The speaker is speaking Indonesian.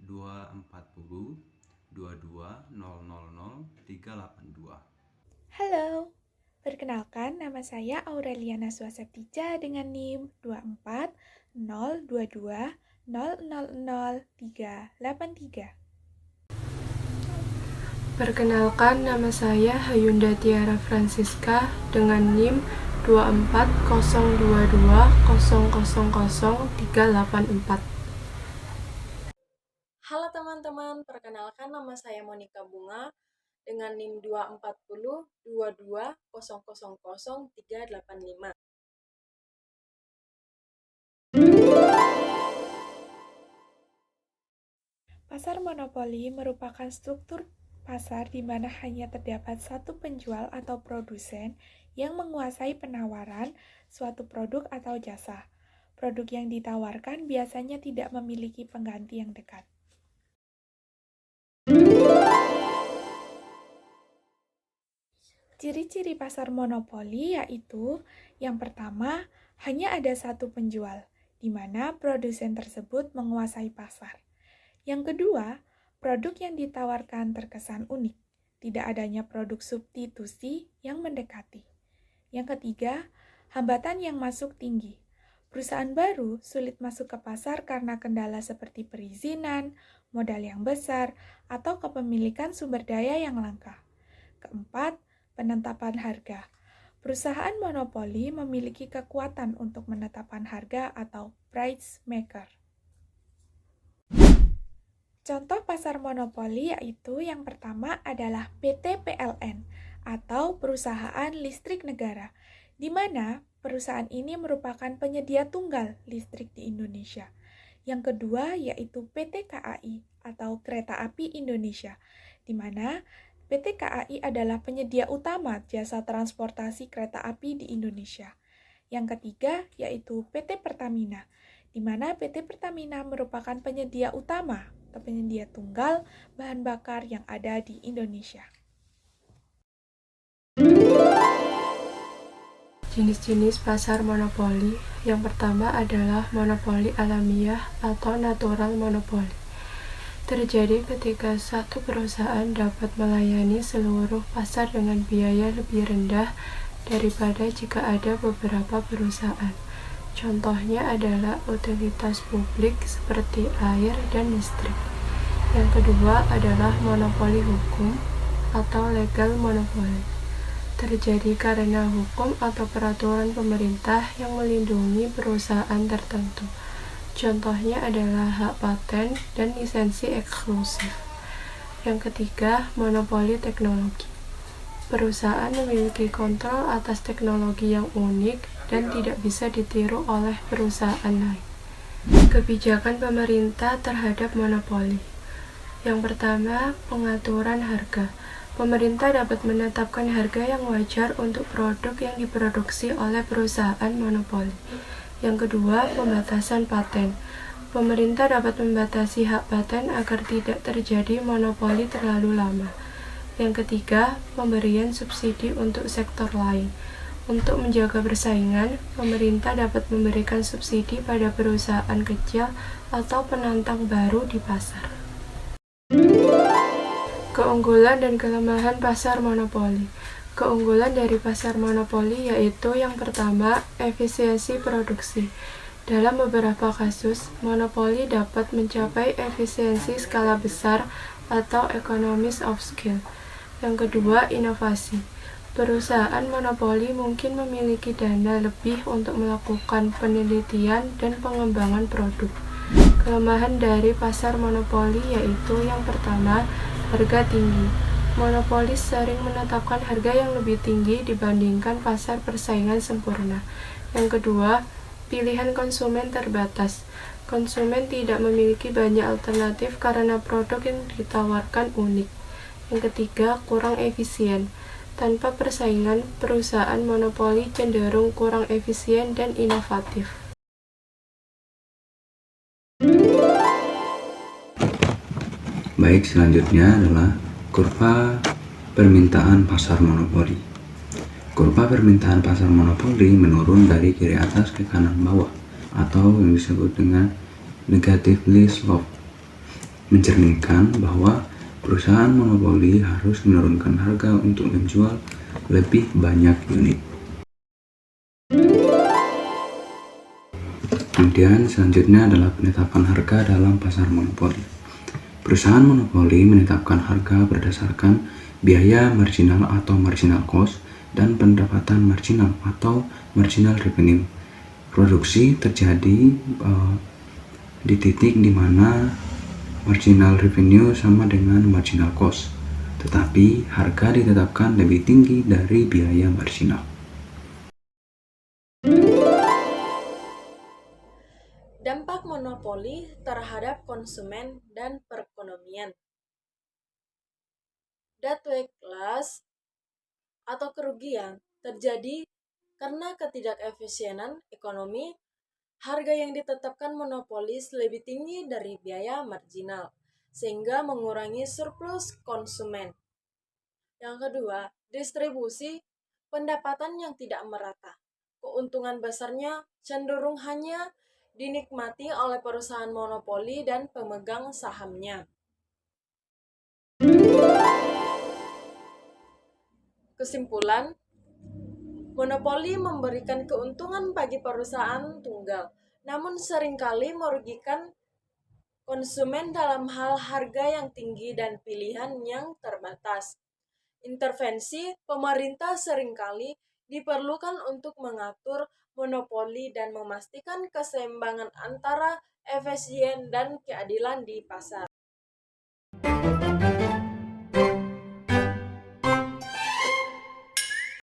240 22 382. Halo, perkenalkan nama saya Aureliana Swaseptija dengan NIM 24022000383. Perkenalkan, nama saya Hayunda Tiara Francisca dengan NIM 24022000384. Halo teman-teman, perkenalkan nama saya Monica Bunga dengan NIM 24022000385. Pasar monopoli merupakan struktur pasar di mana hanya terdapat satu penjual atau produsen yang menguasai penawaran suatu produk atau jasa. Produk yang ditawarkan biasanya tidak memiliki pengganti yang dekat. Ciri-ciri pasar monopoli yaitu yang pertama, hanya ada satu penjual, di mana produsen tersebut menguasai pasar. Yang kedua, produk yang ditawarkan terkesan unik, tidak adanya produk substitusi yang mendekati. Yang ketiga, hambatan yang masuk tinggi. Perusahaan baru sulit masuk ke pasar karena kendala seperti perizinan, modal yang besar, atau kepemilikan sumber daya yang langka. Keempat, penetapan harga. Perusahaan monopoli memiliki kekuatan untuk menetapkan harga atau price maker. Contoh pasar monopoli yaitu yang pertama adalah PT PLN atau Perusahaan Listrik Negara, di mana perusahaan ini merupakan penyedia tunggal listrik di Indonesia. Yang kedua yaitu PT KAI atau Kereta Api Indonesia, di mana PT KAI adalah penyedia utama jasa transportasi kereta api di Indonesia. Yang ketiga yaitu PT Pertamina, di mana PT Pertamina merupakan penyedia utama atau penyedia tunggal bahan bakar yang ada di Indonesia. Jenis-jenis pasar monopoli. Yang pertama adalah monopoli alamiah atau natural monopoli. Terjadi ketika satu perusahaan dapat melayani seluruh pasar dengan biaya lebih rendah daripada jika ada beberapa perusahaan. Contohnya adalah utilitas publik seperti air dan listrik. Yang kedua adalah monopoli hukum atau legal monopoly. Terjadi karena hukum atau peraturan pemerintah yang melindungi perusahaan tertentu. Contohnya adalah hak paten dan lisensi eksklusif. Yang ketiga, monopoli teknologi. Perusahaan memiliki kontrol atas teknologi yang unik dan tidak bisa ditiru oleh perusahaan lain. Kebijakan pemerintah terhadap monopoli. Yang pertama, pengaturan harga. Pemerintah dapat menetapkan harga yang wajar untuk produk yang diproduksi oleh perusahaan monopoli. Yang kedua, pembatasan paten. Pemerintah dapat membatasi hak paten agar tidak terjadi monopoli terlalu lama. Yang ketiga, pemberian subsidi untuk sektor lain. Untuk menjaga persaingan, pemerintah dapat memberikan subsidi pada perusahaan kecil atau penantang baru di pasar. Keunggulan dan kelemahan pasar monopoli. Keunggulan dari pasar monopoli yaitu yang pertama, efisiensi produksi. Dalam beberapa kasus, monopoli dapat mencapai efisiensi skala besar atau economies of scale. Yang kedua, inovasi. Perusahaan monopoli mungkin memiliki dana lebih untuk melakukan penelitian dan pengembangan produk. Kelemahan dari pasar monopoli yaitu yang pertama, harga tinggi. Monopolis sering menetapkan harga yang lebih tinggi dibandingkan pasar persaingan sempurna. Yang kedua, pilihan konsumen terbatas. Konsumen tidak memiliki banyak alternatif karena produk yang ditawarkan unik. Yang ketiga, kurang efisien. Tanpa persaingan, perusahaan monopoli cenderung kurang efisien dan inovatif. Baik, selanjutnya adalah kurva permintaan pasar monopoli. Kurva permintaan pasar monopoli menurun dari kiri atas ke kanan bawah atau yang disebut dengan negatively slope. mencerminkan bahwa perusahaan monopoli harus menurunkan harga untuk menjual lebih banyak unit. Kemudian selanjutnya adalah penetapan harga dalam pasar monopoli. Perusahaan monopoli menetapkan harga berdasarkan biaya marginal atau marginal cost dan pendapatan marginal atau marginal revenue. Produksi terjadi di titik di mana marginal revenue sama dengan marginal cost, tetapi harga ditetapkan lebih tinggi dari biaya marginal. Dampak monopoli terhadap konsumen dan perekonomian. Deadweight loss atau kerugian terjadi karena ketidakefisienan ekonomi. Harga yang ditetapkan monopolis lebih tinggi dari biaya marginal, sehingga mengurangi surplus konsumen. Yang kedua, distribusi pendapatan yang tidak merata. Keuntungan besarnya cenderung hanya dinikmati oleh perusahaan monopoli dan pemegang sahamnya. Kesimpulan, monopoli memberikan keuntungan bagi perusahaan tunggal, namun seringkali merugikan konsumen dalam hal harga yang tinggi dan pilihan yang terbatas. Intervensi pemerintah seringkali diperlukan untuk mengatur monopoli dan memastikan keseimbangan antara efisien dan keadilan di pasar.